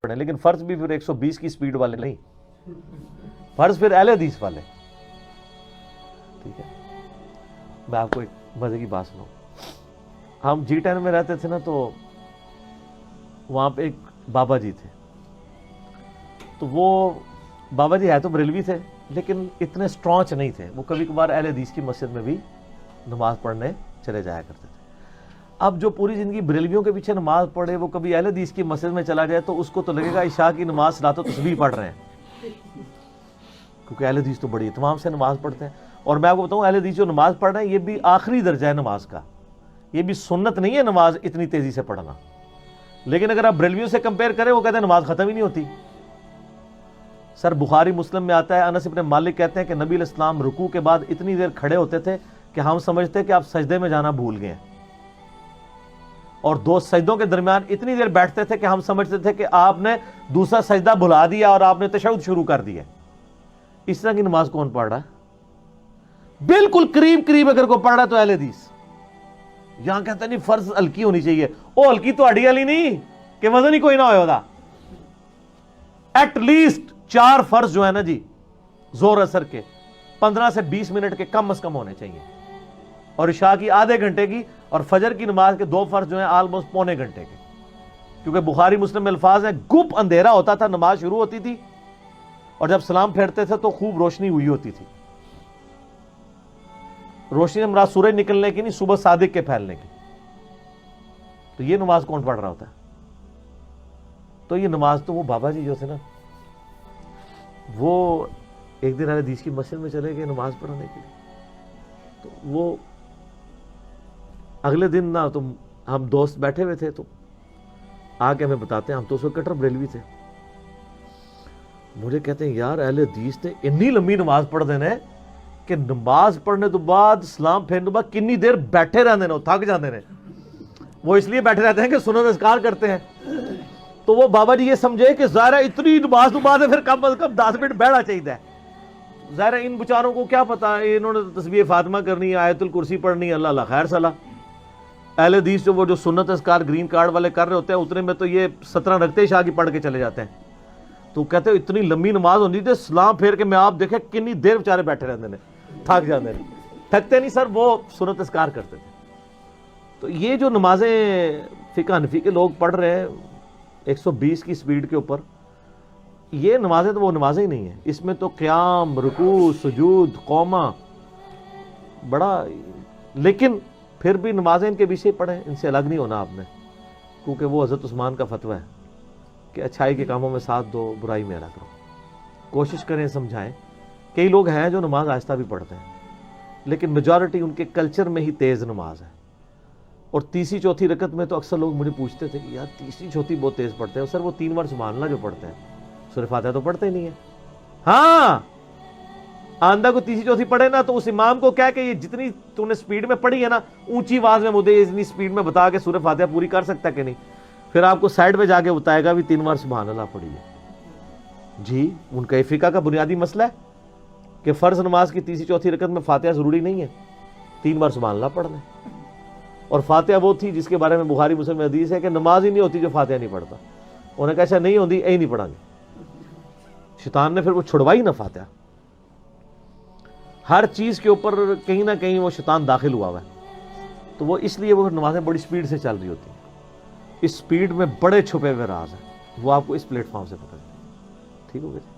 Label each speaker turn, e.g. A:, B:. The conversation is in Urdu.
A: پڑھیں، لیکن فرض بھی پھر 120 کی سپیڈ والے نہیں، فرض پھر اہل حدیث والے. ٹھیک ہے، میں آپ کو ایک مزے کی بات سناؤں. ہم G10 میں رہتے تھے نا، تو وہاں پہ ایک بابا جی تھے. تو وہ بابا جی ہے تو بریلوی تھے، لیکن اتنے سٹرانچ نہیں تھے. وہ کبھی کبھار اہل حدیث کی مسجد میں بھی نماز پڑھنے چلے جایا کرتے تھے. اب جو پوری زندگی بریلویوں کے پیچھے نماز پڑھے، وہ کبھی اہل حدیث کی مسجد میں چلا جائے تو اس کو تو لگے گا عشاء کی نماز صلاۃ و تسبیح پڑھ رہے ہیں، کیونکہ اہل حدیث تو بڑی اہتمام سے نماز پڑھتے ہیں. اور میں آپ کو بتاؤں، اہل حدیث جو نماز پڑھ رہے ہیں یہ بھی آخری درجہ ہے نماز کا، یہ بھی سنت نہیں ہے نماز اتنی تیزی سے پڑھنا. لیکن اگر آپ بریلویوں سے کمپیئر کریں، وہ کہتے ہیں نماز ختم ہی نہیں ہوتی. سر بخاری مسلم میں آتا ہے، انس ابن مالک کہتے ہیں کہ نبی علیہ السلام رکوع کے بعد اتنی دیر کھڑے ہوتے تھے کہ ہم سمجھتے کہ آپ سجدے میں جانا بھول گئے ہیں، اور دو سجدوں کے درمیان اتنی دیر بیٹھتے تھے کہ ہم سمجھتے تھے کہ آپ نے دوسرا سجدہ بھلا دیا اور آپ نے تشہد شروع کر دیا. اس طرح کی نماز کون پڑھ رہا ہے؟ بالکل قریب اگر کوئی پڑھ رہا ہے تو اہل حدیث. یہاں کہتا نہیں فرض ہلکی ہونی چاہیے. او ہلکی تو ہڈی والی نہیں کہ وزن ہی کوئی نہ ہوتا. ایٹ لیسٹ 4 فرض جو ہے نا جی زور اثر کے 15 سے 20 منٹ کے کم از کم ہونے چاہیے، اور عشاء کی آدھے گھنٹے کی، اور فجر کی نماز کے 2 فرض جو ہیں آلموسٹ پونے گھنٹے کے. کیونکہ بخاری مسلم میں الفاظ ہیں، گپ اندھیرا ہوتا تھا، نماز شروع ہوتی تھی، اور جب سلام پھیرتے تھے تو خوب روشنی ہوئی ہوتی تھی. روشنی سے مراد سورج نکلنے کی نہیں، صبح صادق کے پھیلنے کی. تو یہ نماز کون پڑھ رہا ہوتا ہے؟ تو یہ نماز تو وہ بابا جی جو تھے نا، وہ ایک دن اہل حدیث کی مسجد میں چلے گئے نماز پڑھنے کے لیے. تو وہ اگلے دن نا، تو ہم دوست بیٹھے ہوئے تھے، تو آ کے ہمیں بتاتے ہیں، ہم تو اس وقت کٹر بریلوی تھے. مجھے کہتے ہیں یار اہل حدیث نے اتنی لمبی نماز پڑھ دینا ہے کہ نماز پڑھنے تو بعد سلام پھیرنے تو بعد کنی دیر بیٹھے رہنے وہ تھک جاتے ہیں. وہ اس لیے بیٹھے رہتے ہیں کہ سنت اذکار کرتے ہیں. تو وہ بابا جی یہ سمجھے کہ ظاہر اتنی نماز تو بعد ہے، پھر کم از کم 10 منٹ بیٹھنا چاہیے. ظاہر ان بچاروں کو کیا پتا، انہوں نے تسبیح فاطمہ کرنی ہے، آیت الکرسی پڑھنی ہے، اللہ اللہ خیر صلاح. اہل حدیث جو وہ جو سنت اذکار گرین کارڈ والے کر رہے ہوتے ہیں، اتنے میں تو یہ 17 رکعتیں عشاء کی پڑھ کے چلے جاتے ہیں. تو کہتے ہیں اتنی لمبی نماز ہوتی تھی، سلام پھیر کے میں آپ دیکھیں کنی دیر بیچارے بیٹھے رہتے ہیں، تھک جاتے ہیں. تھکتے نہیں سر، وہ سنت اذکار کرتے تھے. تو یہ جو نمازیں فقہ حنفی کے لوگ پڑھ رہے ہیں 120 کی سپیڈ کے اوپر، یہ نمازیں تو وہ نمازیں ہی نہیں ہیں. اس میں تو قیام، رکوع، سجود، قومہ بڑا. لیکن پھر بھی نمازیں ان کے پیچھے پڑھیں، ان سے الگ نہیں ہونا آپ نے، کیونکہ وہ حضرت عثمان کا فتویٰ ہے کہ اچھائی کے کاموں میں ساتھ دو، برائی میں الگ رہو. کوشش کریں سمجھائیں. کئی لوگ ہیں جو نماز آہستہ بھی پڑھتے ہیں، لیکن میجورٹی ان کے کلچر میں ہی تیز نماز ہے. اور تیسری چوتھی رکعت میں تو اکثر لوگ مجھے پوچھتے تھے کہ یار تیسری چوتھی بہت تیز پڑھتے ہیں. سر وہ 3 بار سبحان اللہ جو پڑھتے ہیں، سورہ فاتحہ تو پڑھتے ہی نہیں ہے. ہاں آندہ کو تیسری چوتھی پڑھے نا، تو اس امام کو کہہ کہ یہ جتنی تو نے سپیڈ میں پڑھی ہے نا، اونچی آواز میں مجھے اتنی سپیڈ میں بتا کہ سورہ فاتحہ پوری کر سکتا ہے کہ نہیں. پھر آپ کو سائڈ پہ جا کے بتائے گا بھی 3 بار سبحان اللہ پڑھی ہے. جی ان کا فقہ کا بنیادی مسئلہ ہے کہ فرض نماز کی تیسری چوتھی رکعت میں فاتحہ ضروری نہیں ہے، 3 بار سبحان اللہ پڑھنا ہے. اور فاتحہ وہ تھی جس کے بارے میں بخاری مسلم میں حدیث ہے کہ نماز ہی نہیں ہوتی جو فاتحہ نہیں پڑھتا. انہوں نے کہا ایسا نہیں ہوتی، یہی نہیں پڑھا گے. شیطان نے پھر وہ چھڑوائی نہ فاتحہ. ہر چیز کے اوپر کہیں نہ کہیں وہ شیطان داخل ہوا ہوا ہے. تو وہ اس لیے وہ نمازیں بڑی سپیڈ سے چل رہی ہوتی ہیں. اس سپیڈ میں بڑے چھپے ہوئے راز ہیں، وہ آپ کو اس پلیٹ فارم سے پتہ چلے. ٹھیک ہو گیا.